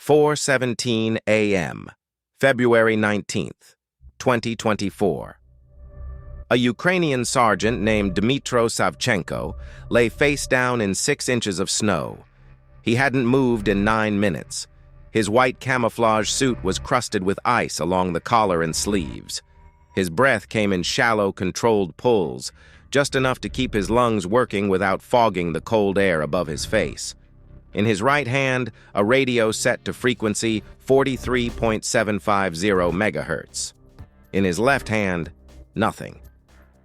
4:17 a.m., February 19th, 2024. A Ukrainian sergeant named Dmytro Savchenko lay face down in 6 inches of snow. He hadn't moved in 9 minutes. His white camouflage suit was crusted with ice along the collar and sleeves. His breath came in shallow, controlled pulls, just enough to keep his lungs working without fogging the cold air above his face. In his right hand, a radio set to frequency 43.750 megahertz. In his left hand, nothing.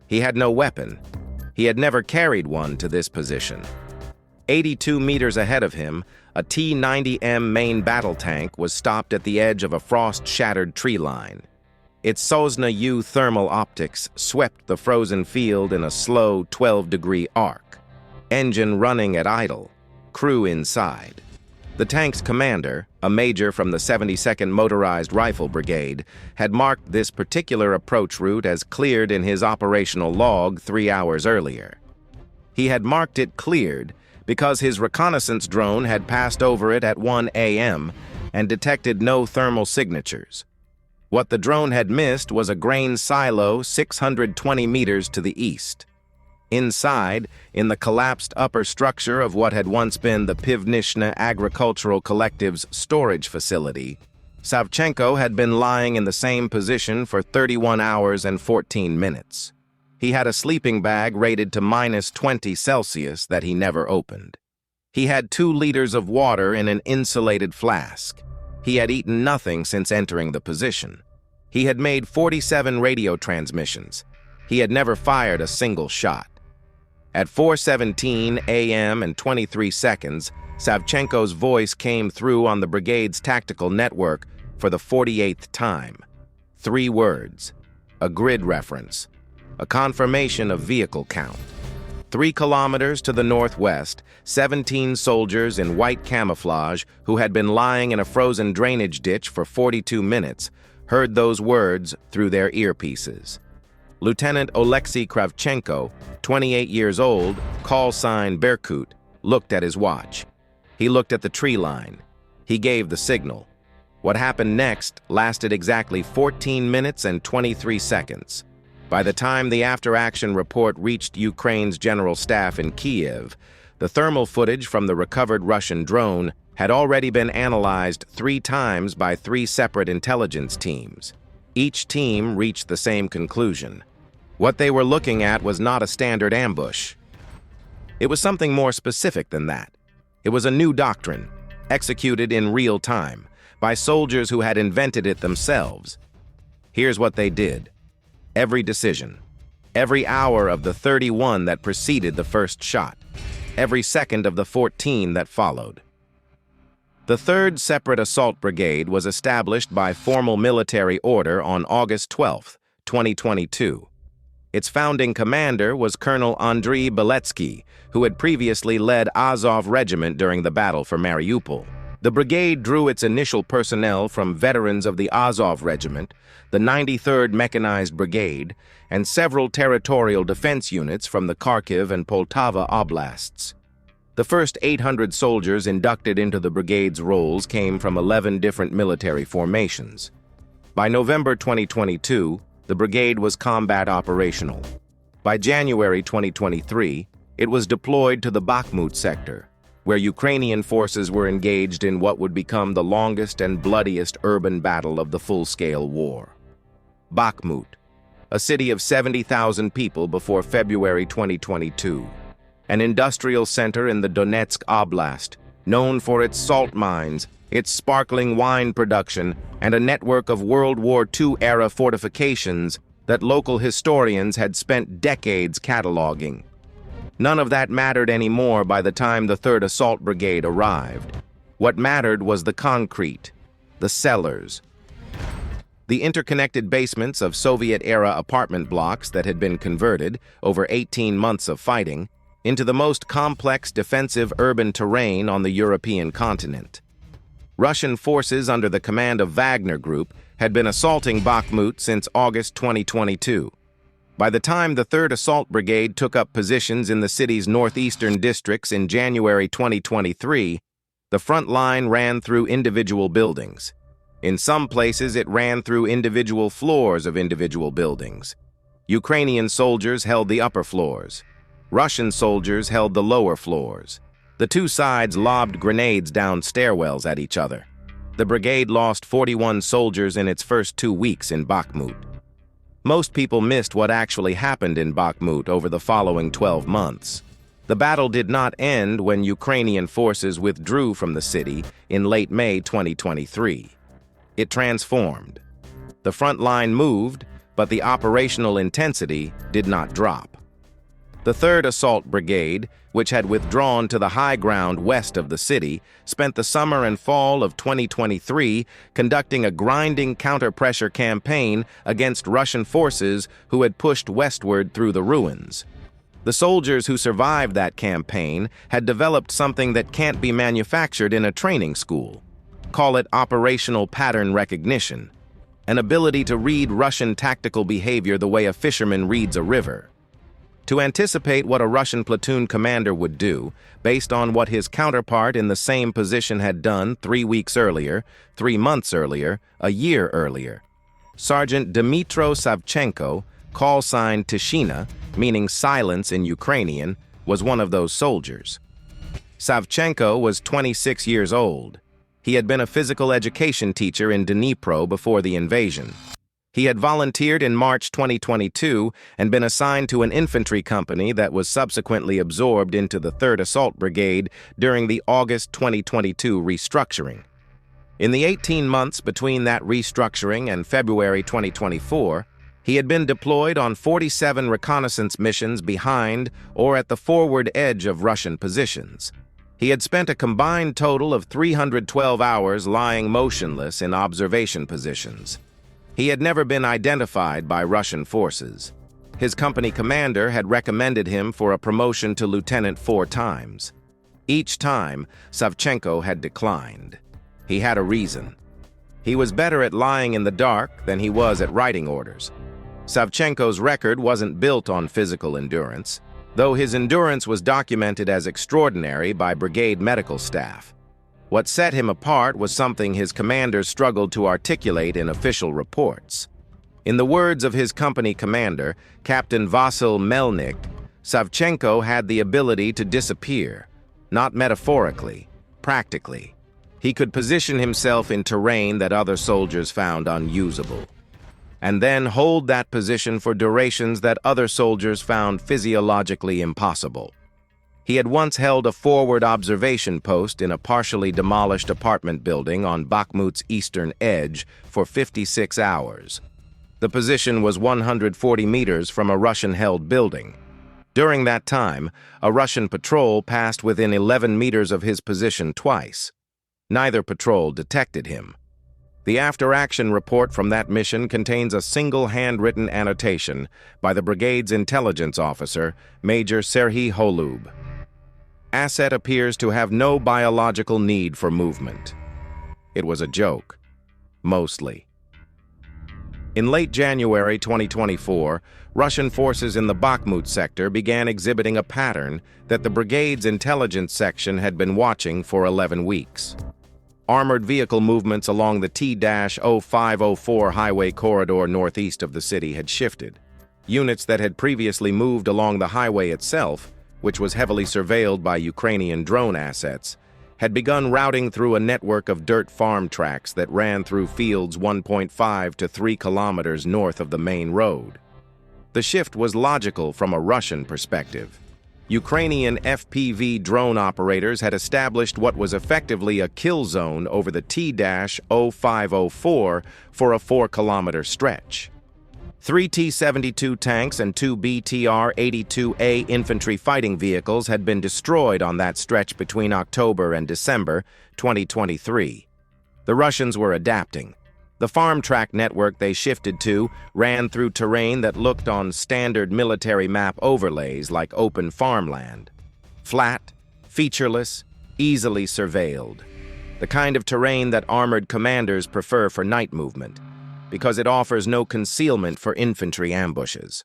He had no weapon. He had never carried one to this position. 82 meters ahead of him, a T-90M main battle tank was stopped at the edge of a frost-shattered tree line. Its Sosna U thermal optics swept the frozen field in a slow 12-degree arc. Engine running at idle. Crew inside. The tank's commander, a major from the 72nd Motorized Rifle Brigade, had marked this particular approach route as cleared in his operational log 3 hours earlier. He had marked it cleared because his reconnaissance drone had passed over it at 1 a.m. and detected no thermal signatures. What the drone had missed was a grain silo 620 meters to the east. Inside, in the collapsed upper structure of what had once been the Pivnishna Agricultural Collective's storage facility, Savchenko had been lying in the same position for 31 hours and 14 minutes. He had a sleeping bag rated to -20 Celsius that he never opened. He had 2 liters of water in an insulated flask. He had eaten nothing since entering the position. He had made 47 radio transmissions. He had never fired a single shot. At 4:17 a.m. and 23 seconds, Savchenko's voice came through on the brigade's tactical network for the 48th time. 3 words, a grid reference, a confirmation of vehicle count. 3 kilometers to the northwest, 17 soldiers in white camouflage who had been lying in a frozen drainage ditch for 42 minutes heard those words through their earpieces. Lieutenant Oleksiy Kravchenko, 28 years old, call sign Berkut, looked at his watch. He looked at the tree line. He gave the signal. What happened next lasted exactly 14 minutes and 23 seconds. By the time the after-action report reached Ukraine's general staff in Kiev, the thermal footage from the recovered Russian drone had already been analyzed 3 times by 3 separate intelligence teams. Each team reached the same conclusion. What they were looking at was not a standard ambush. It was something more specific than that. It was a new doctrine, executed in real time, by soldiers who had invented it themselves. Here's what they did. Every decision, every hour of the 31 that preceded the first shot, every second of the 14 that followed. The 3rd Separate Assault Brigade was established by formal military order on August 12, 2022. Its founding commander was Colonel Andriy Beletsky, who had previously led Azov Regiment during the battle for Mariupol. The brigade drew its initial personnel from veterans of the Azov Regiment, the 93rd Mechanized Brigade, and several territorial defense units from the Kharkiv and Poltava oblasts. The first 800 soldiers inducted into the brigade's rolls came from 11 different military formations. By November 2022, the brigade was combat operational. By January 2023, it was deployed to the Bakhmut sector, where Ukrainian forces were engaged in what would become the longest and bloodiest urban battle of the full-scale war. Bakhmut, a city of 70,000 people before February 2022, an industrial center in the Donetsk Oblast, known for its salt mines, its sparkling wine production, and a network of World War II-era fortifications that local historians had spent decades cataloging. None of that mattered anymore by the time the 3rd Assault Brigade arrived. What mattered was the concrete, the cellars, the interconnected basements of Soviet-era apartment blocks that had been converted, over 18 months of fighting, into the most complex defensive urban terrain on the European continent. Russian forces under the command of Wagner Group had been assaulting Bakhmut since August 2022. By the time the 3rd Assault Brigade took up positions in the city's northeastern districts in January 2023, The front line ran through individual buildings. In some places, it ran through individual floors of individual buildings. Ukrainian soldiers held the upper floors. Russian soldiers held the lower floors. The two sides lobbed grenades down stairwells at each other. The brigade lost 41 soldiers in its first 2 weeks in Bakhmut. Most people missed what actually happened in Bakhmut over the following 12 months. The battle did not end when Ukrainian forces withdrew from the city in late May 2023. It transformed. The front line moved, but the operational intensity did not drop. The 3rd Assault Brigade, which had withdrawn to the high ground west of the city, spent the summer and fall of 2023 conducting a grinding counter-pressure campaign against Russian forces who had pushed westward through the ruins. The soldiers who survived that campaign had developed something that can't be manufactured in a training school. Call it operational pattern recognition, an ability to read Russian tactical behavior the way a fisherman reads a river. To anticipate what a Russian platoon commander would do, based on what his counterpart in the same position had done 3 weeks earlier, 3 months earlier, a year earlier. Sergeant Dmytro Savchenko, call sign Tishina, meaning silence in Ukrainian, was one of those soldiers. Savchenko was 26 years old. He had been a physical education teacher in Dnipro before the invasion. He had volunteered in March 2022 and been assigned to an infantry company that was subsequently absorbed into the 3rd Assault Brigade during the August 2022 restructuring. In the 18 months between that restructuring and February 2024, he had been deployed on 47 reconnaissance missions behind or at the forward edge of Russian positions. He had spent a combined total of 312 hours lying motionless in observation positions. He had never been identified by Russian forces. His company commander had recommended him for a promotion to lieutenant 4 times. Each time, Savchenko had declined. He had a reason. He was better at lying in the dark than he was at writing orders. Savchenko's record wasn't built on physical endurance, though his endurance was documented as extraordinary by brigade medical staff. What set him apart was something his commanders struggled to articulate in official reports. In the words of his company commander, Captain Vasyl Melnik, Savchenko had the ability to disappear, not metaphorically, practically. He could position himself in terrain that other soldiers found unusable, and then hold that position for durations that other soldiers found physiologically impossible. He had once held a forward observation post in a partially demolished apartment building on Bakhmut's eastern edge for 56 hours. The position was 140 meters from a Russian-held building. During that time, a Russian patrol passed within 11 meters of his position twice. Neither patrol detected him. The after-action report from that mission contains a single handwritten annotation by the brigade's intelligence officer, Major Serhiy Holub. Asset appears to have no biological need for movement. It was a joke. Mostly. In late January 2024, Russian forces in the Bakhmut sector began exhibiting a pattern that the brigade's intelligence section had been watching for 11 weeks. Armored vehicle movements along the T-0504 highway corridor northeast of the city had shifted. Units that had previously moved along the highway itself, which was heavily surveilled by Ukrainian drone assets, had begun routing through a network of dirt farm tracks that ran through fields 1.5 to 3 kilometers north of the main road. The shift was logical from a Russian perspective. Ukrainian FPV drone operators had established what was effectively a kill zone over the T-0504 for a 4-kilometer stretch. 3 T-72 tanks and 2 BTR-82A infantry fighting vehicles had been destroyed on that stretch between October and December 2023. The Russians were adapting. The farm track network they shifted to ran through terrain that looked on standard military map overlays like open farmland. Flat, featureless, easily surveilled. The kind of terrain that armored commanders prefer for night movement, because it offers no concealment for infantry ambushes.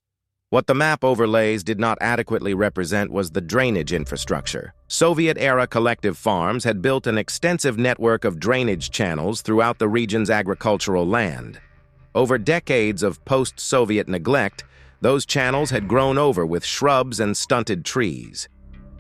What the map overlays did not adequately represent was the drainage infrastructure. Soviet-era collective farms had built an extensive network of drainage channels throughout the region's agricultural land. Over decades of post-Soviet neglect, those channels had grown over with shrubs and stunted trees.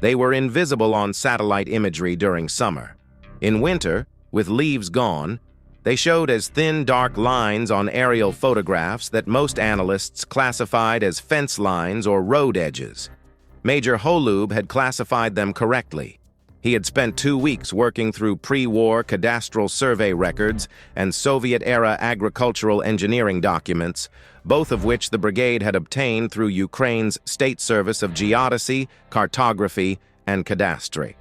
They were invisible on satellite imagery during summer. In winter, with leaves gone, they showed as thin, dark lines on aerial photographs that most analysts classified as fence lines or road edges. Major Holub had classified them correctly. He had spent 2 weeks working through pre-war cadastral survey records and Soviet-era agricultural engineering documents, both of which the brigade had obtained through Ukraine's State Service of Geodesy, Cartography, and Cadastry.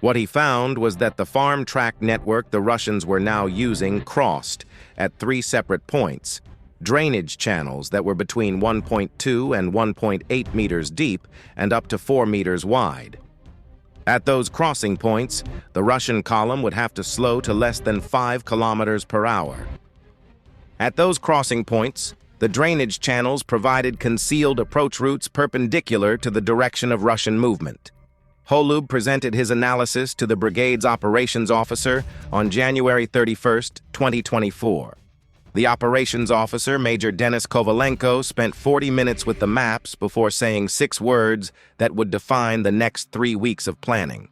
What he found was that the farm track network the Russians were now using crossed at 3 separate points, drainage channels that were between 1.2 and 1.8 meters deep and up to 4 meters wide. At those crossing points, the Russian column would have to slow to less than 5 kilometers per hour. At those crossing points, the drainage channels provided concealed approach routes perpendicular to the direction of Russian movement. Holub presented his analysis to the brigade's operations officer on January 31, 2024. The operations officer, Major Denis Kovalenko, spent 40 minutes with the maps before saying 6 words that would define the next 3 weeks of planning.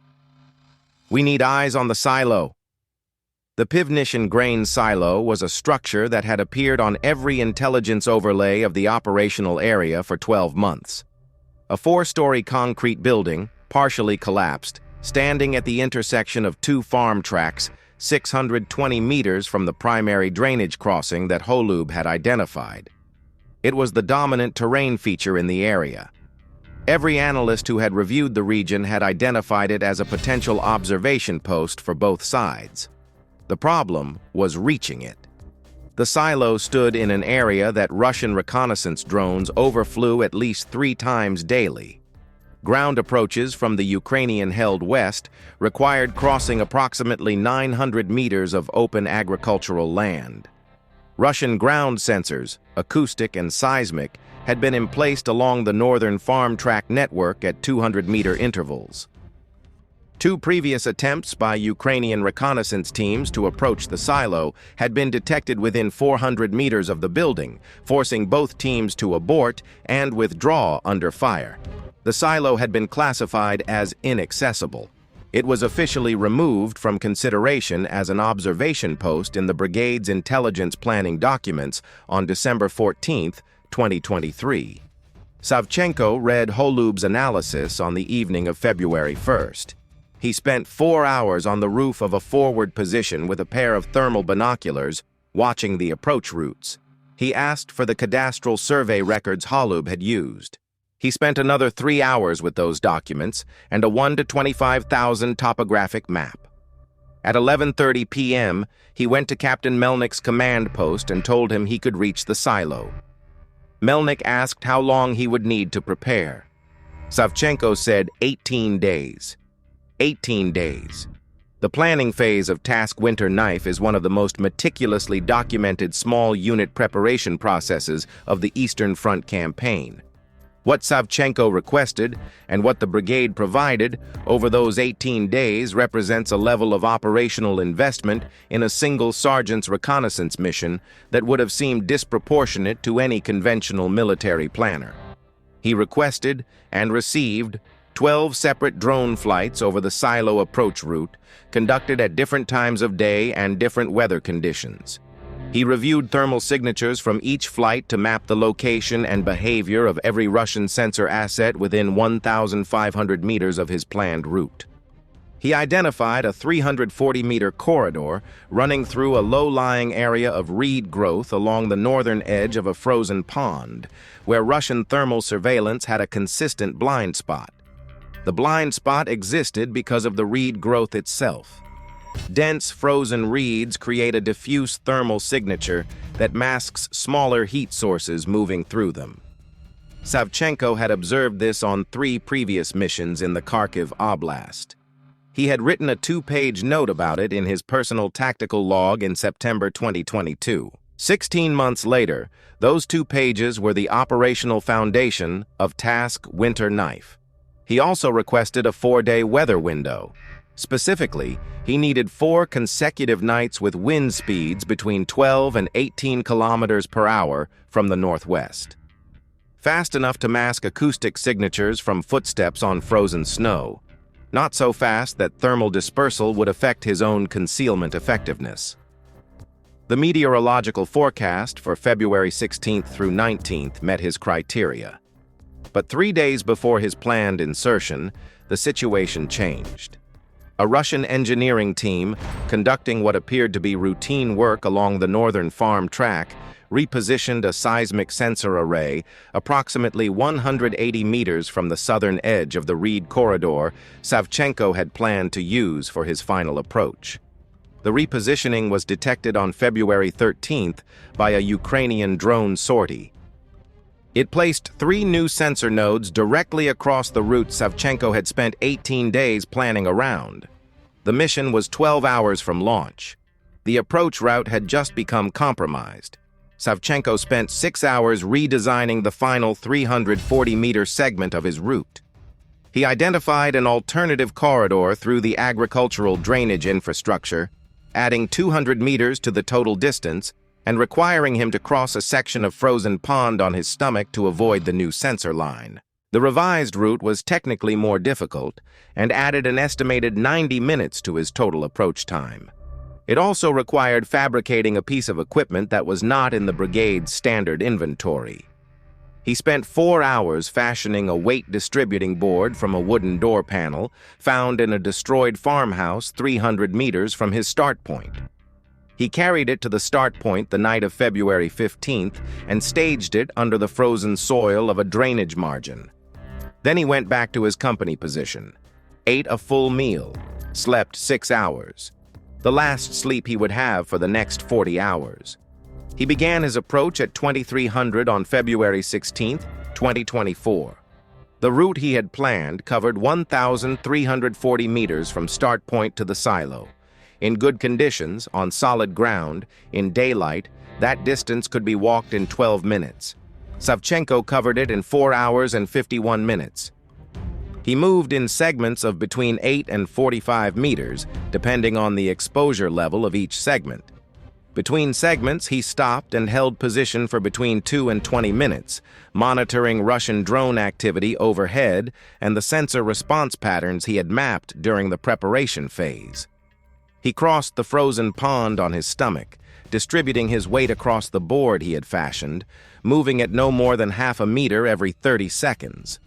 "We need eyes on the silo." The Pivnishin grain silo was a structure that had appeared on every intelligence overlay of the operational area for 12 months. A 4-story concrete building, partially collapsed, standing at the intersection of 2 farm tracks, 620 meters from the primary drainage crossing that Holub had identified. It was the dominant terrain feature in the area. Every analyst who had reviewed the region had identified it as a potential observation post for both sides. The problem was reaching it. The silo stood in an area that Russian reconnaissance drones overflew at least 3 times daily. Ground approaches from the Ukrainian-held west required crossing approximately 900 meters of open agricultural land. Russian ground sensors, acoustic and seismic, had been emplaced along the northern farm track network at 200-meter intervals. 2 previous attempts by Ukrainian reconnaissance teams to approach the silo had been detected within 400 meters of the building, forcing both teams to abort and withdraw under fire. The silo had been classified as inaccessible. It was officially removed from consideration as an observation post in the brigade's intelligence planning documents on December 14, 2023. Savchenko read Holub's analysis on the evening of February 1st. He spent 4 hours on the roof of a forward position with a pair of thermal binoculars, watching the approach routes. He asked for the cadastral survey records Holub had used. He spent another 3 hours with those documents and a 1 to 25,000 topographic map. At 11:30 p.m., he went to Captain Melnik's command post and told him he could reach the silo. Melnik asked how long he would need to prepare. Savchenko said 18 days. 18 days. The planning phase of Task Winter Knife is one of the most meticulously documented small unit preparation processes of the Eastern Front campaign. What Savchenko requested and what the brigade provided over those 18 days represents a level of operational investment in a single sergeant's reconnaissance mission that would have seemed disproportionate to any conventional military planner. He requested and received 12 separate drone flights over the silo approach route, conducted at different times of day and different weather conditions. He reviewed thermal signatures from each flight to map the location and behavior of every Russian sensor asset within 1,500 meters of his planned route. He identified a 340-meter corridor running through a low-lying area of reed growth along the northern edge of a frozen pond, where Russian thermal surveillance had a consistent blind spot. The blind spot existed because of the reed growth itself. Dense frozen reeds create a diffuse thermal signature that masks smaller heat sources moving through them. Savchenko had observed this on 3 previous missions in the Kharkiv Oblast. He had written a 2-page note about it in his personal tactical log in September 2022. 16 months later, those 2 pages were the operational foundation of Task Winter Knife. He also requested a 4-day weather window. Specifically, he needed 4 consecutive nights with wind speeds between 12 and 18 kilometers per hour from the northwest. Fast enough to mask acoustic signatures from footsteps on frozen snow. Not so fast that thermal dispersal would affect his own concealment effectiveness. The meteorological forecast for February 16th through 19th met his criteria. But 3 days before his planned insertion, the situation changed. A Russian engineering team, conducting what appeared to be routine work along the northern farm track, repositioned a seismic sensor array approximately 180 meters from the southern edge of the reed corridor Savchenko had planned to use for his final approach. The repositioning was detected on February 13th by a Ukrainian drone sortie. It placed 3 new sensor nodes directly across the route Savchenko had spent 18 days planning around. The mission was 12 hours from launch. The approach route had just become compromised. Savchenko spent 6 hours redesigning the final 340-meter segment of his route. He identified an alternative corridor through the agricultural drainage infrastructure, adding 200 meters to the total distance and requiring him to cross a section of frozen pond on his stomach to avoid the new sensor line. The revised route was technically more difficult and added an estimated 90 minutes to his total approach time. It also required fabricating a piece of equipment that was not in the brigade's standard inventory. He spent 4 hours fashioning a weight distributing board from a wooden door panel found in a destroyed farmhouse 300 meters from his start point. He carried it to the start point the night of February 15th and staged it under the frozen soil of a drainage margin. Then he went back to his company position, ate a full meal, slept 6 hours, the last sleep he would have for the next 40 hours. He began his approach at 2300 on February 16, 2024. The route he had planned covered 1,340 meters from start point to the silo. In good conditions, on solid ground, in daylight, that distance could be walked in 12 minutes. Savchenko covered it in 4 hours and 51 minutes. He moved in segments of between 8 and 45 meters, depending on the exposure level of each segment. Between segments, he stopped and held position for between 2 and 20 minutes, monitoring Russian drone activity overhead and the sensor response patterns he had mapped during the preparation phase. He crossed the frozen pond on his stomach, distributing his weight across the board he had fashioned, moving at no more than half a meter every 30 seconds.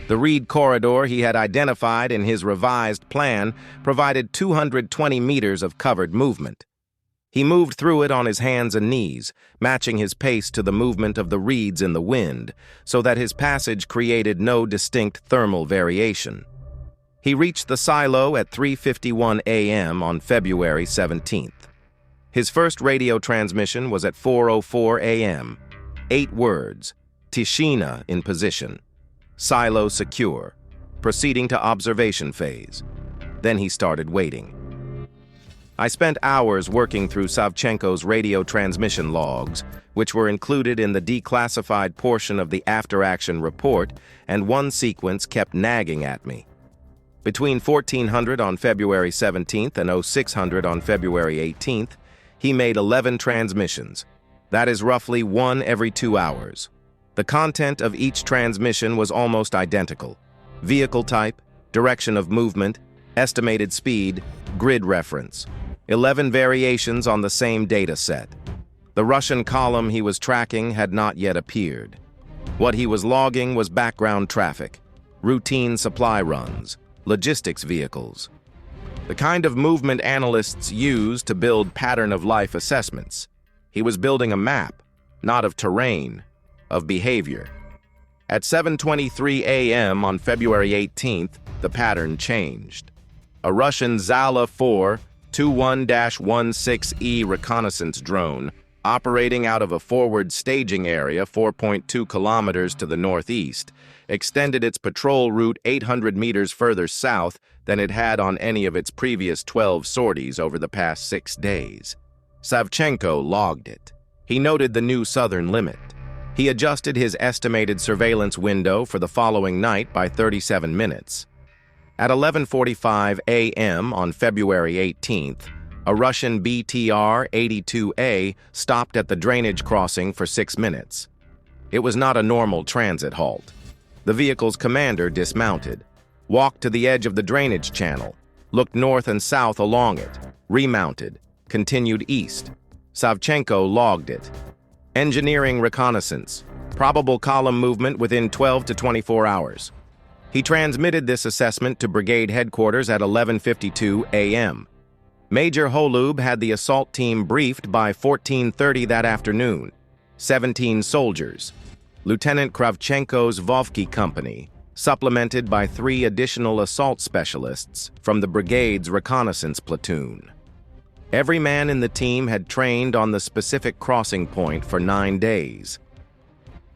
The reed corridor he had identified in his revised plan provided 220 meters of covered movement. He moved through it on his hands and knees, matching his pace to the movement of the reeds in the wind, so that his passage created no distinct thermal variation. He reached the silo at 3:51 a.m. on February 17th. His first radio transmission was at 4:04 a.m. 8 words, Tishina in position, silo secure, proceeding to observation phase. Then he started waiting. I spent hours working through Savchenko's radio transmission logs, which were included in the declassified portion of the after-action report, and one sequence kept nagging at me. Between 1400 on February 17th and 0600 on February 18th, he made 11 transmissions. That is roughly 1 every 2 hours. The content of each transmission was almost identical. Vehicle type, direction of movement, estimated speed, grid reference. 11 variations on the same data set. The Russian column he was tracking had not yet appeared. What he was logging was background traffic, routine supply runs, logistics vehicles. The kind of movement analysts use to build pattern-of-life assessments. He was building a map, not of terrain, of behavior. At 7:23 a.m. on February 18th, the pattern changed. A Russian ZALA 4-21-16E reconnaissance drone, operating out of a forward staging area 4.2 kilometers to the northeast, extended its patrol route 800 meters further south than it had on any of its previous 12 sorties over the past 6 days. Savchenko logged it. He noted the new southern limit. He adjusted his estimated surveillance window for the following night by 37 minutes. At 11:45 a.m. on February 18th, a Russian BTR-82A stopped at the drainage crossing for 6 minutes. It was not a normal transit halt. The vehicle's commander dismounted, walked to the edge of the drainage channel, looked north and south along it, remounted, continued east. Savchenko logged it. Engineering reconnaissance. Probable column movement within 12 to 24 hours. He transmitted this assessment to Brigade headquarters at 11:52 a.m. Major Holub had the assault team briefed by 14:30 that afternoon. 17 soldiers. Lieutenant Kravchenko's Vovki company, supplemented by 3 additional assault specialists from the brigade's reconnaissance platoon. Every man in the team had trained on the specific crossing point for 9 days.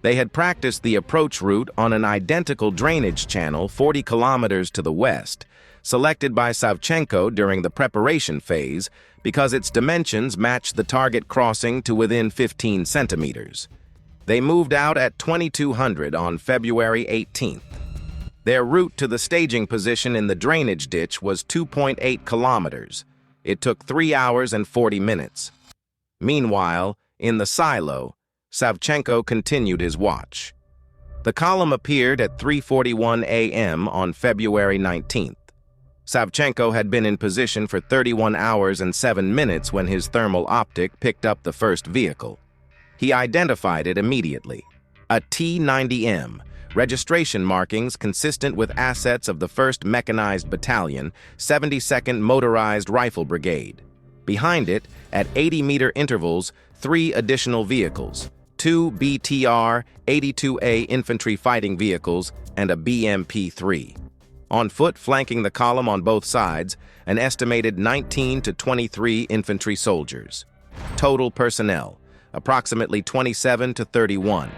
They had practiced the approach route on an identical drainage channel 40 kilometers to the west, selected by Savchenko during the preparation phase because its dimensions matched the target crossing to within 15 centimeters. They moved out at 2200 on February 18th. Their route to the staging position in the drainage ditch was 2.8 kilometers. It took 3 hours and 40 minutes. Meanwhile, in the silo, Savchenko continued his watch. The column appeared at 3:41 a.m. on February 19th. Savchenko had been in position for 31 hours and 7 minutes when his thermal optic picked up the first vehicle. He identified it immediately. A T-90M, registration markings consistent with assets of the 1st Mechanized Battalion, 72nd Motorized Rifle Brigade. Behind it, at 80-meter intervals, 3 additional vehicles, 2 BTR-82A infantry fighting vehicles, and a BMP-3. On foot flanking the column on both sides, an estimated 19 to 23 infantry soldiers. Total personnel, approximately 27 to 31.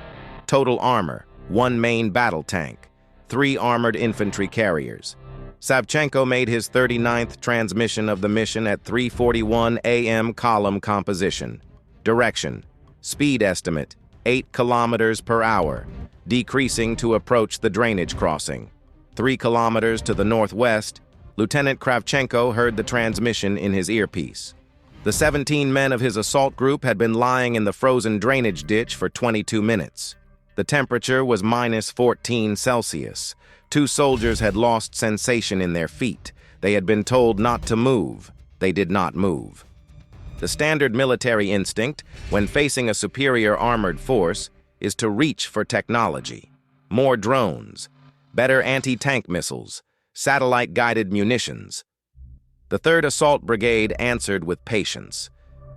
Total armor, 1 main battle tank, 3 armored infantry carriers. Savchenko made his 39th transmission of the mission at 3:41 a.m. column composition. Direction, speed estimate, 8 kilometers per hour, decreasing to approach the drainage crossing. 3 kilometers to the northwest, Lieutenant Kravchenko heard the transmission in his earpiece. The 17 men of his assault group had been lying in the frozen drainage ditch for 22 minutes. The temperature was -14 Celsius. 2 soldiers had lost sensation in their feet. They had been told not to move. They did not move. The standard military instinct, when facing a superior armored force, is to reach for technology. More drones, better anti-tank missiles, satellite-guided munitions. The 3rd Assault Brigade answered with patience.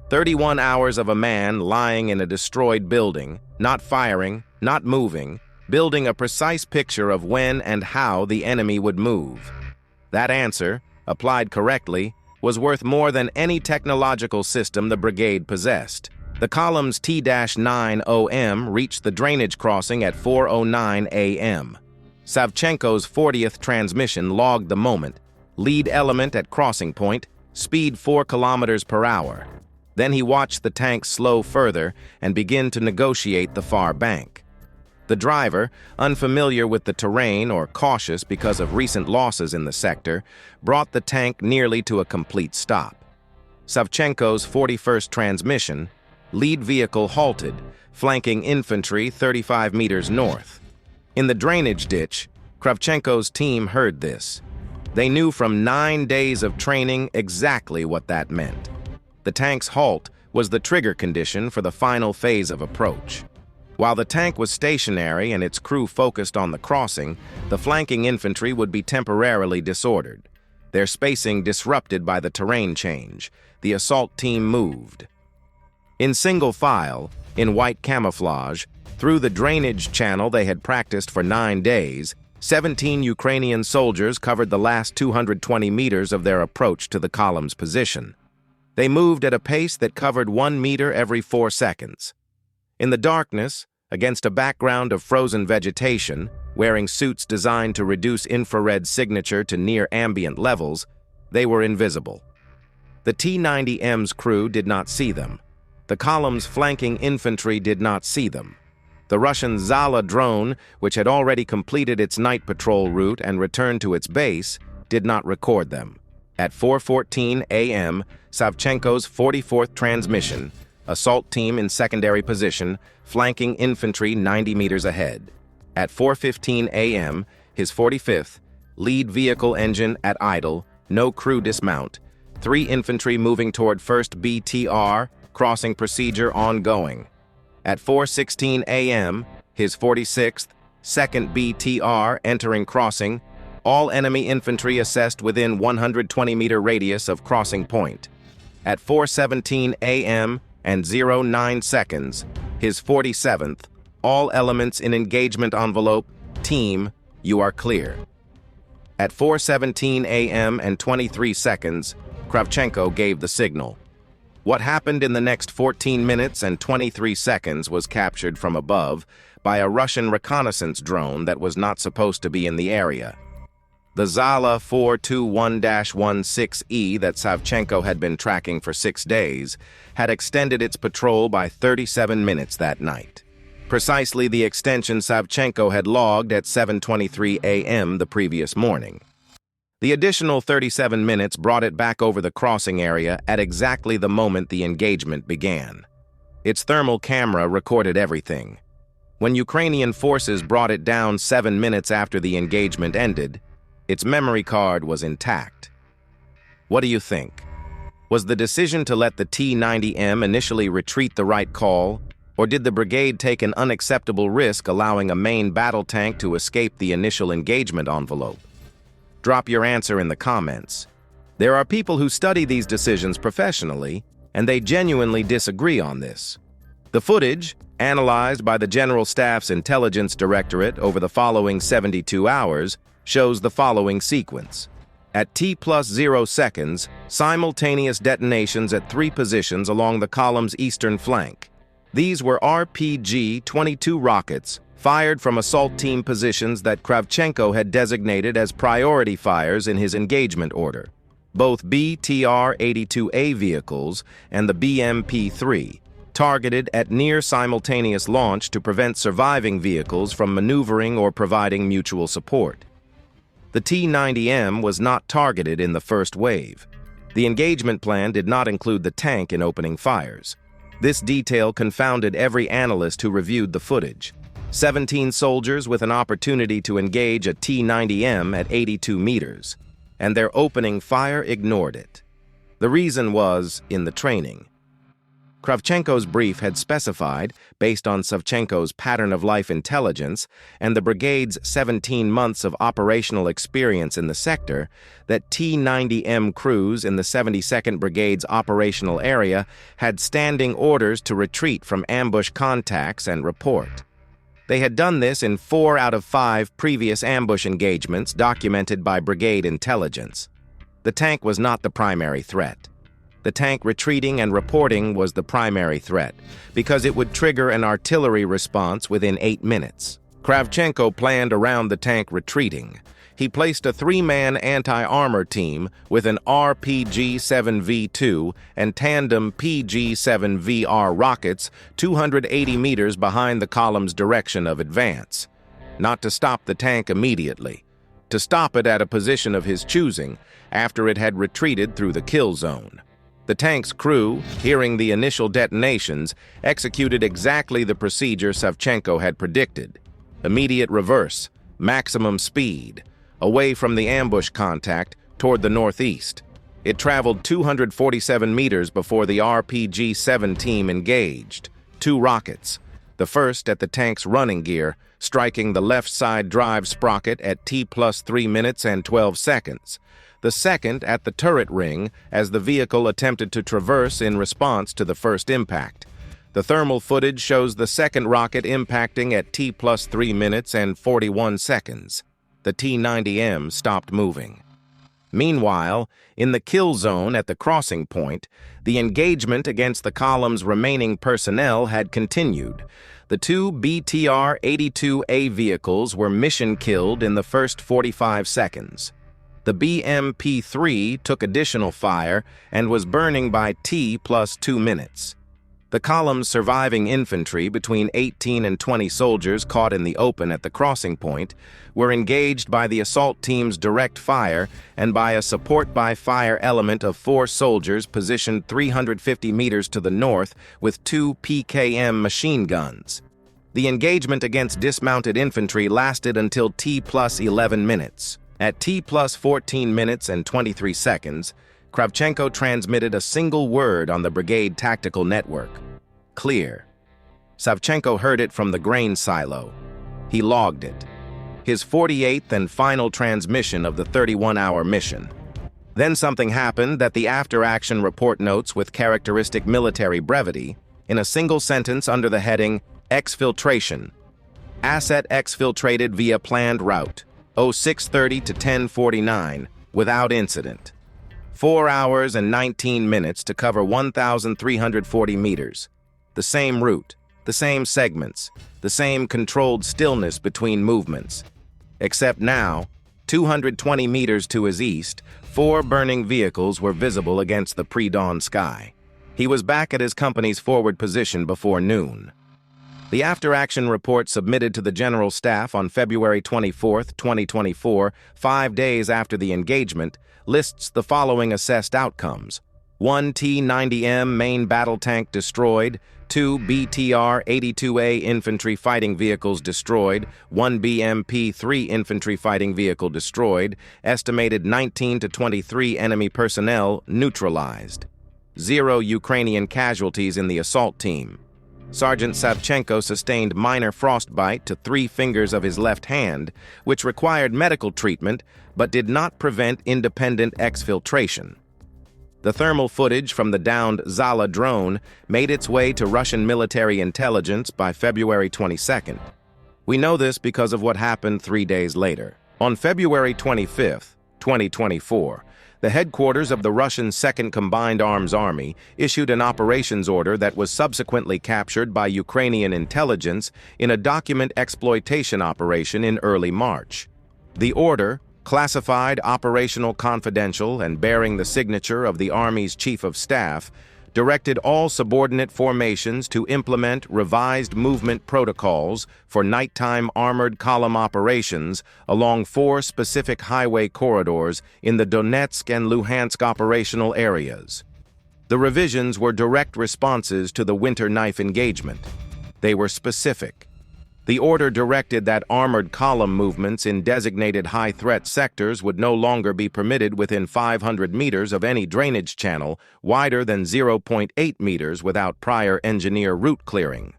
31 hours of a man lying in a destroyed building, not firing, not moving, building a precise picture of when and how the enemy would move. That answer, applied correctly, was worth more than any technological system the brigade possessed. The column's T-90M reached the drainage crossing at 4:09 a.m. Savchenko's 40th transmission logged the moment. Lead element at crossing point, speed 4 kilometers per hour. Then he watched the tank slow further and begin to negotiate the far bank. The driver, unfamiliar with the terrain or cautious because of recent losses in the sector, brought the tank nearly to a complete stop. Savchenko's 41st transmission, lead vehicle halted, flanking infantry 35 meters north. In the drainage ditch, Kravchenko's team heard this. They knew from 9 days of training exactly what that meant. The tank's halt was the trigger condition for the final phase of approach. While the tank was stationary and its crew focused on the crossing, the flanking infantry would be temporarily disordered. Their spacing disrupted by the terrain change, the assault team moved. In single file, in white camouflage, through the drainage channel they had practiced for 9 days, 17 Ukrainian soldiers covered the last 220 meters of their approach to the column's position. They moved at a pace that covered 1 meter every 4 seconds. In the darkness, against a background of frozen vegetation, wearing suits designed to reduce infrared signature to near ambient levels, they were invisible. The T-90M's crew did not see them. The column's flanking infantry did not see them. The Russian ZALA drone, which had already completed its night patrol route and returned to its base, did not record them. At 4:14 a.m., Savchenko's 44th transmission, assault team in secondary position, flanking infantry 90 meters ahead. At 4:15 a.m., his 45th, lead vehicle engine at idle, no crew dismount, 3 infantry moving toward 1st BTR, crossing procedure ongoing. At 4:16 a.m., his 46th, 2nd BTR entering crossing, all enemy infantry assessed within 120-meter radius of crossing point. At 4:17 a.m. and 09 seconds, his 47th, all elements in engagement envelope, team, you are clear. At 4:17 a.m. and 23 seconds, Kravchenko gave the signal. What happened in the next 14 minutes and 23 seconds was captured from above by a Russian reconnaissance drone that was not supposed to be in the area. The ZALA 421-16E that Savchenko had been tracking for 6 days had extended its patrol by 37 minutes that night. Precisely the extension Savchenko had logged at 7:23 a.m. the previous morning. The additional 37 minutes brought it back over the crossing area at exactly the moment the engagement began. Its thermal camera recorded everything. When Ukrainian forces brought it down 7 minutes after the engagement ended, its memory card was intact. What do you think? Was the decision to let the T-90M initially retreat the right call, or did the brigade take an unacceptable risk allowing a main battle tank to escape the initial engagement envelope? Drop your answer in the comments. There are people who study these decisions professionally, and they genuinely disagree on this. The footage, analyzed by the General Staff's Intelligence Directorate over the following 72 hours, shows the following sequence. At T+0 seconds, simultaneous detonations at 3 positions along the column's eastern flank. These were RPG-22 rockets fired from assault team positions that Kravchenko had designated as priority fires in his engagement order. Both BTR-82A vehicles and the BMP-3 targeted at near simultaneous launch to prevent surviving vehicles from maneuvering or providing mutual support. The T-90M was not targeted in the first wave. The engagement plan did not include the tank in opening fires. This detail confounded every analyst who reviewed the footage. 17 soldiers with an opportunity to engage a T-90M at 82 meters, and their opening fire ignored it. The reason was in the training. Kravchenko's brief had specified, based on Savchenko's pattern-of-life intelligence and the brigade's 17 months of operational experience in the sector, that T-90M crews in the 72nd Brigade's operational area had standing orders to retreat from ambush contacts and report. They had done this in 4 out of 5 previous ambush engagements documented by Brigade intelligence. The tank was not the primary threat. The tank retreating and reporting was the primary threat, because it would trigger an artillery response within 8 minutes. Kravchenko planned around the tank retreating. He placed a 3-man anti-armor team with an RPG-7V2 and tandem PG-7VR rockets 280 meters behind the column's direction of advance. Not to stop the tank immediately, to stop it at a position of his choosing after it had retreated through the kill zone. The tank's crew, hearing the initial detonations, executed exactly the procedure Savchenko had predicted. Immediate reverse, maximum speed, away from the ambush contact toward the northeast. It traveled 247 meters before the RPG-7 team engaged. 2 rockets, the first at the tank's running gear, striking the left side drive sprocket at T+3 minutes and 12 seconds. The second at the turret ring as the vehicle attempted to traverse in response to the first impact. The thermal footage shows the second rocket impacting at T+3 minutes and 41 seconds. The T-90M stopped moving. Meanwhile, in the kill zone at the crossing point, the engagement against the column's remaining personnel had continued. The 2 BTR-82A vehicles were mission-killed in the first 45 seconds. The BMP-3 took additional fire and was burning by T+2 minutes. The column's surviving infantry, between 18 and 20 soldiers caught in the open at the crossing point, were engaged by the assault team's direct fire and by a support by fire element of 4 soldiers positioned 350 meters to the north with 2 PKM machine guns. The engagement against dismounted infantry lasted until T+11 minutes. At T+14 minutes and 23 seconds, Kravchenko transmitted a single word on the brigade tactical network: clear. Savchenko heard it from the grain silo. He logged it. His 48th and final transmission of the 31-hour mission. Then something happened that the after-action report notes with characteristic military brevity, in a single sentence under the heading exfiltration. Asset exfiltrated via planned route, 0630 to 1049, without incident. 4 hours and 19 minutes to cover 1,340 meters. The same route, the same segments, the same controlled stillness between movements. Except now, 220 meters to his east, 4 burning vehicles were visible against the pre-dawn sky. He was back at his company's forward position before noon. The after-action report submitted to the General Staff on February 24, 2024, 5 days after the engagement, lists the following assessed outcomes: 1 T-90M main battle tank destroyed, 2 BTR-82A infantry fighting vehicles destroyed, 1 BMP-3 infantry fighting vehicle destroyed, estimated 19 to 23 enemy personnel neutralized. 0 Ukrainian casualties in the assault team. Sergeant Savchenko sustained minor frostbite to 3 fingers of his left hand, which required medical treatment but did not prevent independent exfiltration. The thermal footage from the downed ZALA drone made its way to Russian military intelligence by February 22nd. We know this because of what happened 3 days later. On February 25th, 2024, the headquarters of the Russian 2nd Combined Arms Army issued an operations order that was subsequently captured by Ukrainian intelligence in a document exploitation operation in early March. The order, classified, operational, confidential, and bearing the signature of the Army's Chief of Staff, directed all subordinate formations to implement revised movement protocols for nighttime armored column operations along 4 specific highway corridors in the Donetsk and Luhansk operational areas. The revisions were direct responses to the winter knife engagement. They were specific. The order directed that armored column movements in designated high-threat sectors would no longer be permitted within 500 meters of any drainage channel wider than 0.8 meters without prior engineer route clearing.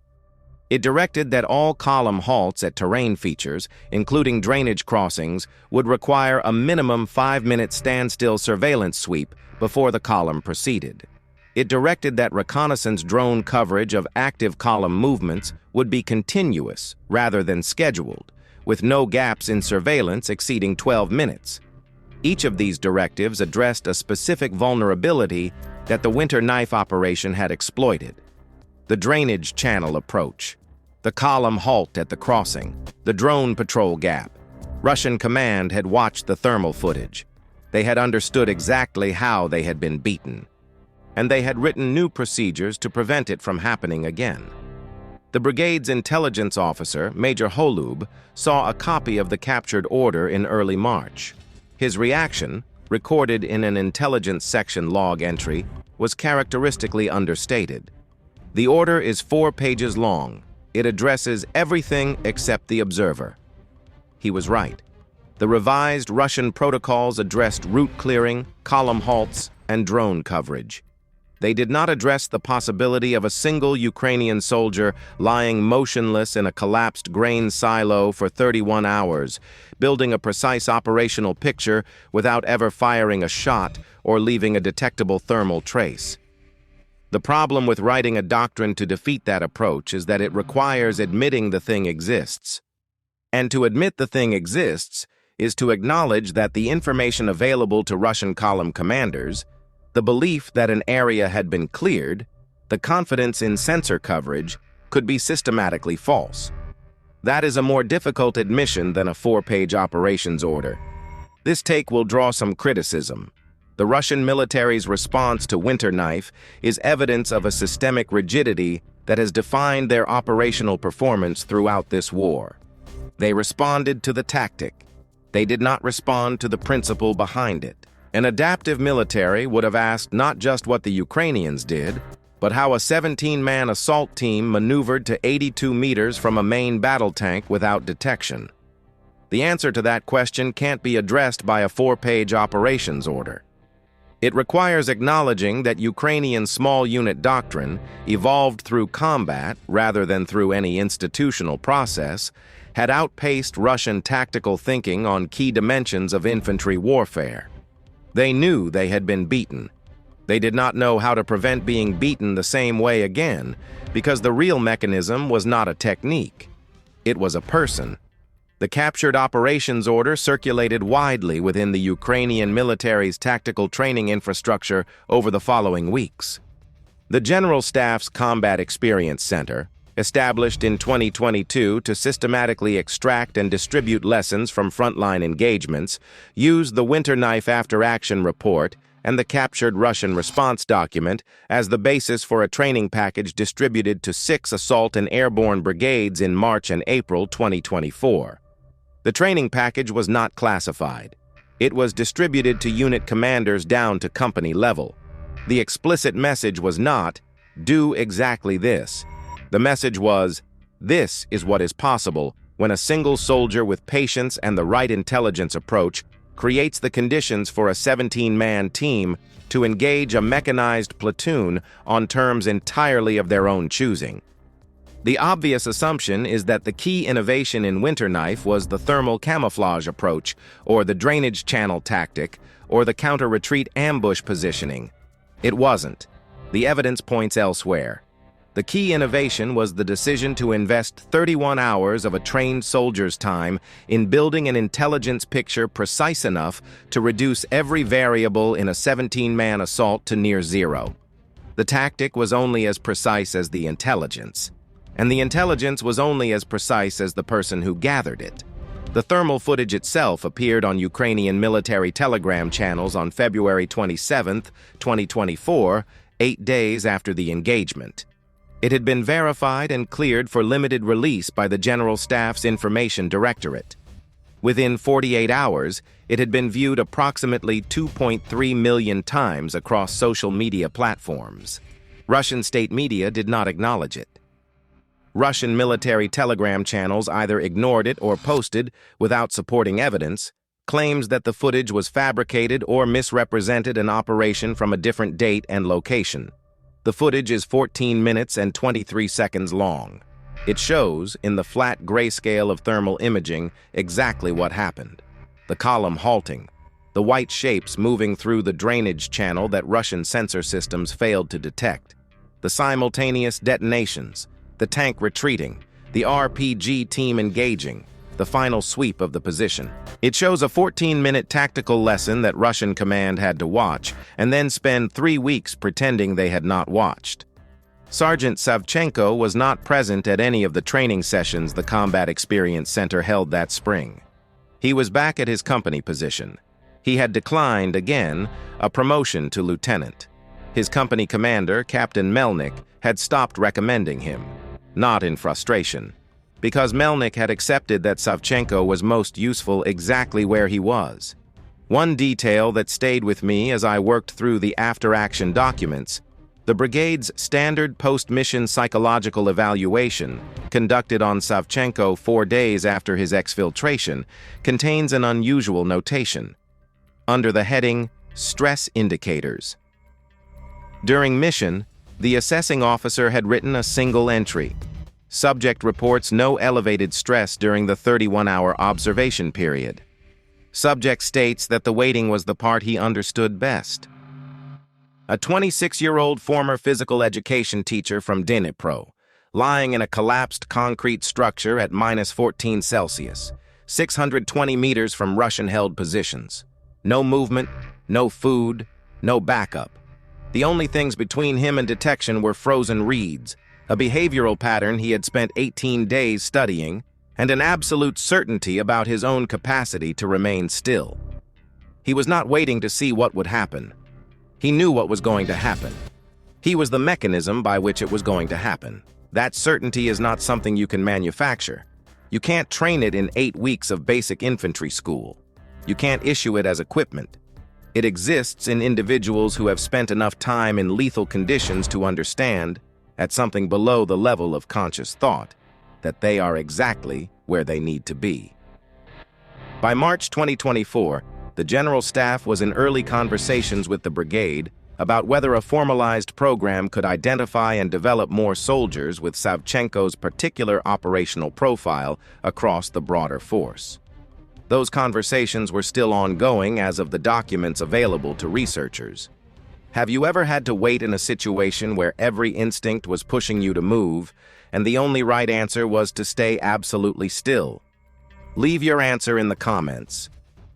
It directed that all column halts at terrain features, including drainage crossings, would require a minimum 5-minute standstill surveillance sweep before the column proceeded. It directed that reconnaissance drone coverage of active column movements would be continuous rather than scheduled, with no gaps in surveillance exceeding 12 minutes. Each of these directives addressed a specific vulnerability that the winter knife operation had exploited: the drainage channel approach, the column halt at the crossing, the drone patrol gap. Russian command had watched the thermal footage. They had understood exactly how they had been beaten, and they had written new procedures to prevent it from happening again. The brigade's intelligence officer, Major Holub, saw a copy of the captured order in early March. His reaction, recorded in an intelligence section log entry, was characteristically understated. The order is 4 pages long. It addresses everything except the observer. He was right. The revised Russian protocols addressed route clearing, column halts, and drone coverage. They did not address the possibility of a single Ukrainian soldier lying motionless in a collapsed grain silo for 31 hours, building a precise operational picture without ever firing a shot or leaving a detectable thermal trace. The problem with writing a doctrine to defeat that approach is that it requires admitting the thing exists. And to admit the thing exists is to acknowledge that the information available to Russian column commanders, the belief that an area had been cleared, the confidence in sensor coverage, could be systematically false. That is a more difficult admission than a 4-page operations order. This take will draw some criticism. The Russian military's response to Winter Knife is evidence of a systemic rigidity that has defined their operational performance throughout this war. They responded to the tactic. They did not respond to the principle behind it. An adaptive military would have asked not just what the Ukrainians did, but how a 17-man assault team maneuvered to 82 meters from a main battle tank without detection. The answer to that question can't be addressed by a 4-page operations order. It requires acknowledging that Ukrainian small unit doctrine, evolved through combat rather than through any institutional process, had outpaced Russian tactical thinking on key dimensions of infantry warfare. They knew they had been beaten. They did not know how to prevent being beaten the same way again, because the real mechanism was not a technique. It was a person. The captured operations order circulated widely within the Ukrainian military's tactical training infrastructure over the following weeks. The General Staff's Combat Experience Center, established in 2022 to systematically extract and distribute lessons from frontline engagements, used the Winter Knife After-Action Report and the captured Russian response document as the basis for a training package distributed to 6 assault and airborne brigades in March and April 2024. The training package was not classified. It was distributed to unit commanders down to company level. The explicit message was not, "Do exactly this." The message was, "This is what is possible when a single soldier with patience and the right intelligence approach creates the conditions for a 17-man team to engage a mechanized platoon on terms entirely of their own choosing." The obvious assumption is that the key innovation in Winter Knife was the thermal camouflage approach, or the drainage channel tactic, or the counter-retreat ambush positioning. It wasn't. The evidence points elsewhere. The key innovation was the decision to invest 31 hours of a trained soldier's time in building an intelligence picture precise enough to reduce every variable in a 17-man assault to near zero. The tactic was only as precise as the intelligence, and the intelligence was only as precise as the person who gathered it. The thermal footage itself appeared on Ukrainian military telegram channels on February 27, 2024, 8 days after the engagement. It had been verified and cleared for limited release by the General Staff's Information Directorate. Within 48 hours, it had been viewed approximately 2.3 million times across social media platforms. Russian state media did not acknowledge it. Russian military telegram channels either ignored it or posted, without supporting evidence, claims that the footage was fabricated or misrepresented an operation from a different date and location. The footage is 14 minutes and 23 seconds long. It shows, in the flat grayscale of thermal imaging, exactly what happened. The column halting, the white shapes moving through the drainage channel that Russian sensor systems failed to detect, the simultaneous detonations, the tank retreating, the RPG team engaging, the final sweep of the position. It shows a 14-minute tactical lesson that Russian command had to watch, and then spend 3 weeks pretending they had not watched. Sergeant Savchenko was not present at any of the training sessions the Combat Experience Center held that spring. He was back at his company position. He had declined, again, a promotion to lieutenant. His company commander, Captain Melnik, had stopped recommending him, not in frustration, because Melnik had accepted that Savchenko was most useful exactly where he was. One detail that stayed with me as I worked through the after-action documents: the brigade's standard post-mission psychological evaluation, conducted on Savchenko 4 days after his exfiltration, contains an unusual notation. Under the heading, Stress Indicators. During mission, the assessing officer had written a single entry. Subject reports no elevated stress during the 31-hour observation period. Subject states that the waiting was the part he understood best. A 26-year-old former physical education teacher from Dnipro, lying in a collapsed concrete structure at -14 Celsius, 620 meters from Russian-held positions. No movement, no food, no backup. The only things between him and detection were frozen reeds, a behavioral pattern he had spent 18 days studying, and an absolute certainty about his own capacity to remain still. He was not waiting to see what would happen. He knew what was going to happen. He was the mechanism by which it was going to happen. That certainty is not something you can manufacture. You can't train it in 8 weeks of basic infantry school. You can't issue it as equipment. It exists in individuals who have spent enough time in lethal conditions to understand, at something below the level of conscious thought, that they are exactly where they need to be. By March 2024, the General Staff was in early conversations with the Brigade about whether a formalized program could identify and develop more soldiers with Savchenko's particular operational profile across the broader force. Those conversations were still ongoing as of the documents available to researchers. Have you ever had to wait in a situation where every instinct was pushing you to move, and the only right answer was to stay absolutely still? Leave your answer in the comments.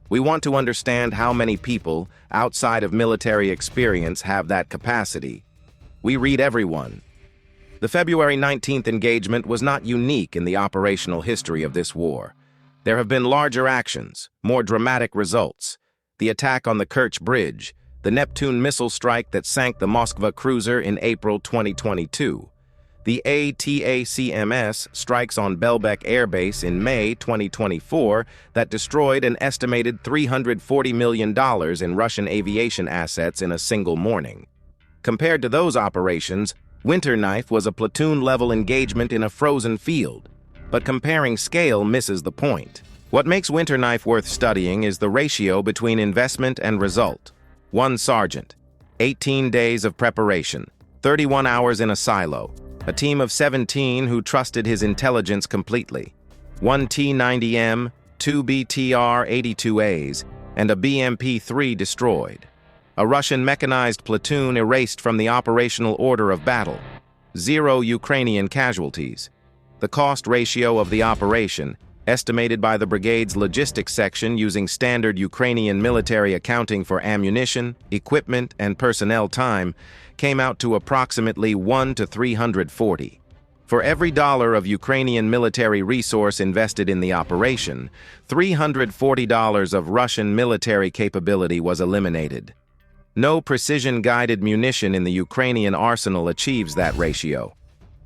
We want to understand how many people, outside of military experience, have that capacity. We read everyone. The February 19th engagement was not unique in the operational history of this war. There have been larger actions, more dramatic results. The attack on the Kerch Bridge, the Neptune missile strike that sank the Moskva cruiser in April 2022, the ATACMS strikes on Belbek Air Base in May 2024 that destroyed an estimated $340 million in Russian aviation assets in a single morning. Compared to those operations, Winter Knife was a platoon-level engagement in a frozen field. But comparing scale misses the point. What makes Winter Knife worth studying is the ratio between investment and result. 1 sergeant, 18 days of preparation, 31 hours in a silo, a team of 17 who trusted his intelligence completely, 1 T-90M, 2 BTR-82As, and a BMP-3 destroyed. A Russian mechanized platoon erased from the operational order of battle. 0 Ukrainian casualties. The cost ratio of the operation, estimated by the Brigade's logistics section using standard Ukrainian military accounting for ammunition, equipment, and personnel time, came out to approximately 1 to 340. For every dollar of Ukrainian military resource invested in the operation, $340 of Russian military capability was eliminated. No precision-guided munition in the Ukrainian arsenal achieves that ratio.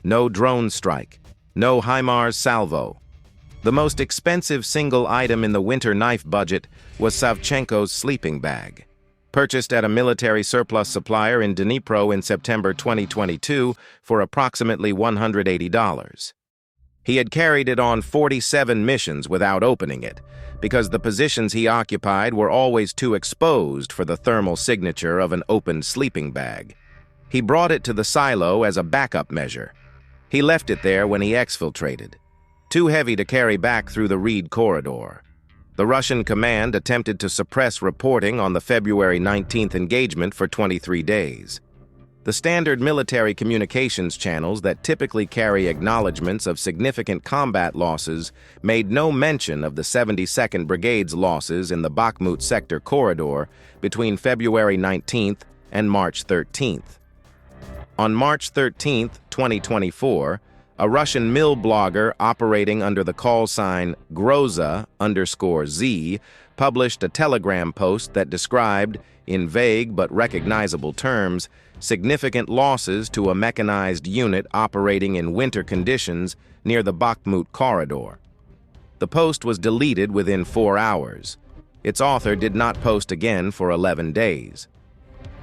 No drone strike. No HIMARS salvo. The most expensive single item in the Winter Knife budget was Savchenko's sleeping bag. Purchased at a military surplus supplier in Dnipro in September 2022 for approximately $180. He had carried it on 47 missions without opening it, because the positions he occupied were always too exposed for the thermal signature of an opened sleeping bag. He brought it to the silo as a backup measure. He left it there when he exfiltrated. Too heavy to carry back through the Reed corridor. The Russian command attempted to suppress reporting on the February 19th engagement for 23 days. The standard military communications channels that typically carry acknowledgments of significant combat losses made no mention of the 72nd Brigade's losses in the Bakhmut sector corridor between February 19th and March 13th. On March 13, 2024, a Russian mill blogger operating under the call sign Groza_Z published a Telegram post that described, in vague but recognizable terms, significant losses to a mechanized unit operating in winter conditions near the Bakhmut corridor. The post was deleted within 4 hours. Its author did not post again for 11 days.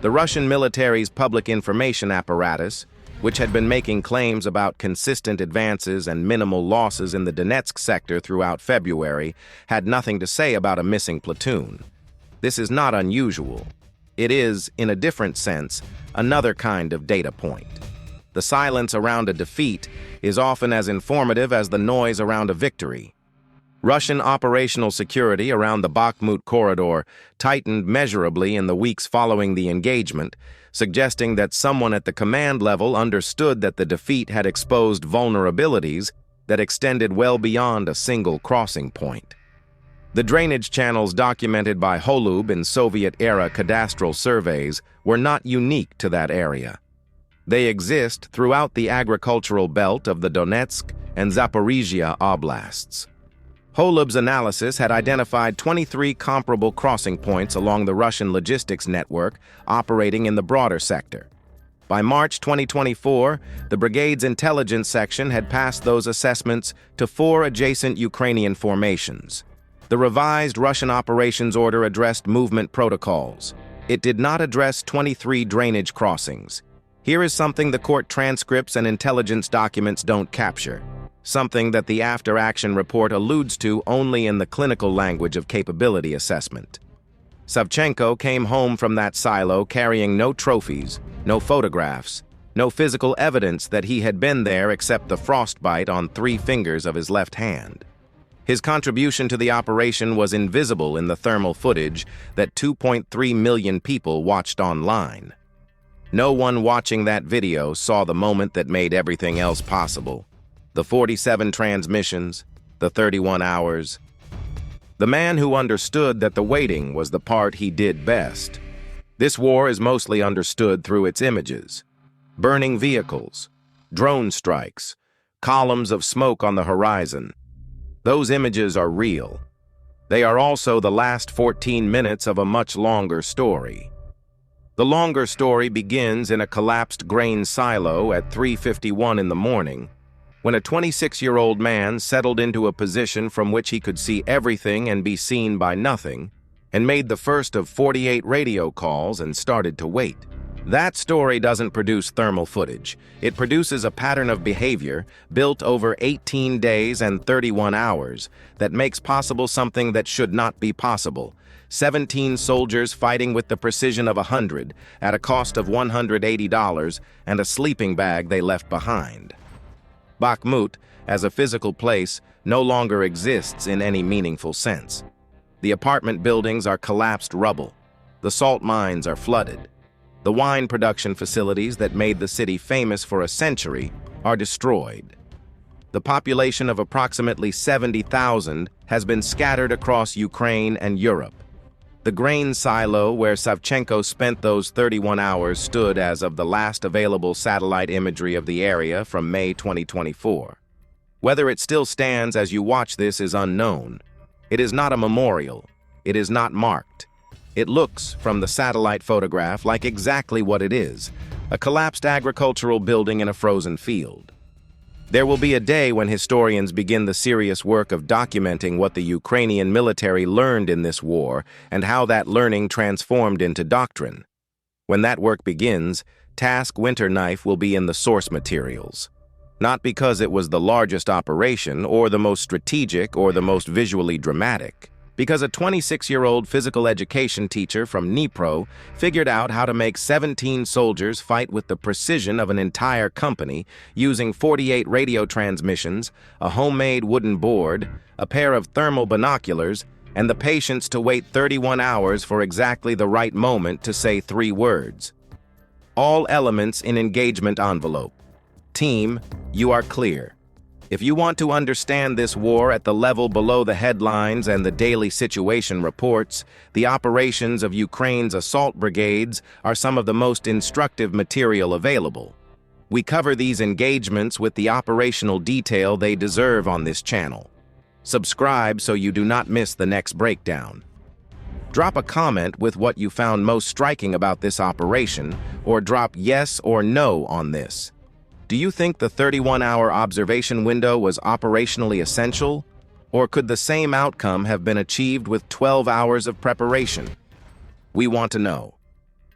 The Russian military's public information apparatus, which had been making claims about consistent advances and minimal losses in the Donetsk sector throughout February, had nothing to say about a missing platoon. This is not unusual. It is, in a different sense, another kind of data point. The silence around a defeat is often as informative as the noise around a victory. Russian operational security around the Bakhmut corridor tightened measurably in the weeks following the engagement, suggesting that someone at the command level understood that the defeat had exposed vulnerabilities that extended well beyond a single crossing point. The drainage channels documented by Holub in Soviet-era cadastral surveys were not unique to that area. They exist throughout the agricultural belt of the Donetsk and Zaporizhia oblasts. Holub's analysis had identified 23 comparable crossing points along the Russian logistics network operating in the broader sector. By March 2024, the Brigade's intelligence section had passed those assessments to 4 adjacent Ukrainian formations. The revised Russian operations order addressed movement protocols. It did not address 23 drainage crossings. Here is something the court transcripts and intelligence documents don't capture, something that the after-action report alludes to only in the clinical language of capability assessment. Savchenko came home from that silo carrying no trophies, no photographs, no physical evidence that he had been there except the frostbite on 3 fingers of his left hand. His contribution to the operation was invisible in the thermal footage that 2.3 million people watched online. No one watching that video saw the moment that made everything else possible. The 47 transmissions, the 31 hours. The man who understood that the waiting was the part he did best. This war is mostly understood through its images. Burning vehicles, drone strikes, columns of smoke on the horizon. Those images are real. They are also the last 14 minutes of a much longer story. The longer story begins in a collapsed grain silo at 3:51 in the morning, when a 26-year-old man settled into a position from which he could see everything and be seen by nothing, and made the first of 48 radio calls and started to wait. That story doesn't produce thermal footage. It produces a pattern of behavior built over 18 days and 31 hours that makes possible something that should not be possible. 17 soldiers fighting with the precision of 100 at a cost of $180 and a sleeping bag they left behind. Bakhmut, as a physical place, no longer exists in any meaningful sense. The apartment buildings are collapsed rubble. The salt mines are flooded. The wine production facilities that made the city famous for a century are destroyed. The population of approximately 70,000 has been scattered across Ukraine and Europe. The grain silo where Savchenko spent those 31 hours stood as of the last available satellite imagery of the area from May 2024. Whether it still stands as you watch this is unknown. It is not a memorial. It is not marked. It looks, from the satellite photograph, like exactly what it is, a collapsed agricultural building in a frozen field. There will be a day when historians begin the serious work of documenting what the Ukrainian military learned in this war and how that learning transformed into doctrine. When that work begins, Task Winter Knife will be in the source materials. Not because it was the largest operation or the most strategic or the most visually dramatic, because a 26-year-old physical education teacher from Dnipro figured out how to make 17 soldiers fight with the precision of an entire company using 48 radio transmissions, a homemade wooden board, a pair of thermal binoculars, and the patience to wait 31 hours for exactly the right moment to say 3 words. All elements in engagement envelope. Team, you are clear. If you want to understand this war at the level below the headlines and the daily situation reports, the operations of Ukraine's assault brigades are some of the most instructive material available. We cover these engagements with the operational detail they deserve on this channel. Subscribe so you do not miss the next breakdown. Drop a comment with what you found most striking about this operation, or drop yes or no on this. Do you think the 31-hour observation window was operationally essential, or could the same outcome have been achieved with 12 hours of preparation? We want to know.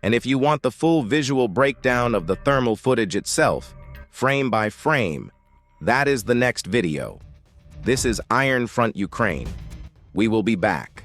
And if you want the full visual breakdown of the thermal footage itself, frame by frame, that is the next video. This is Iron Front Ukraine. We will be back.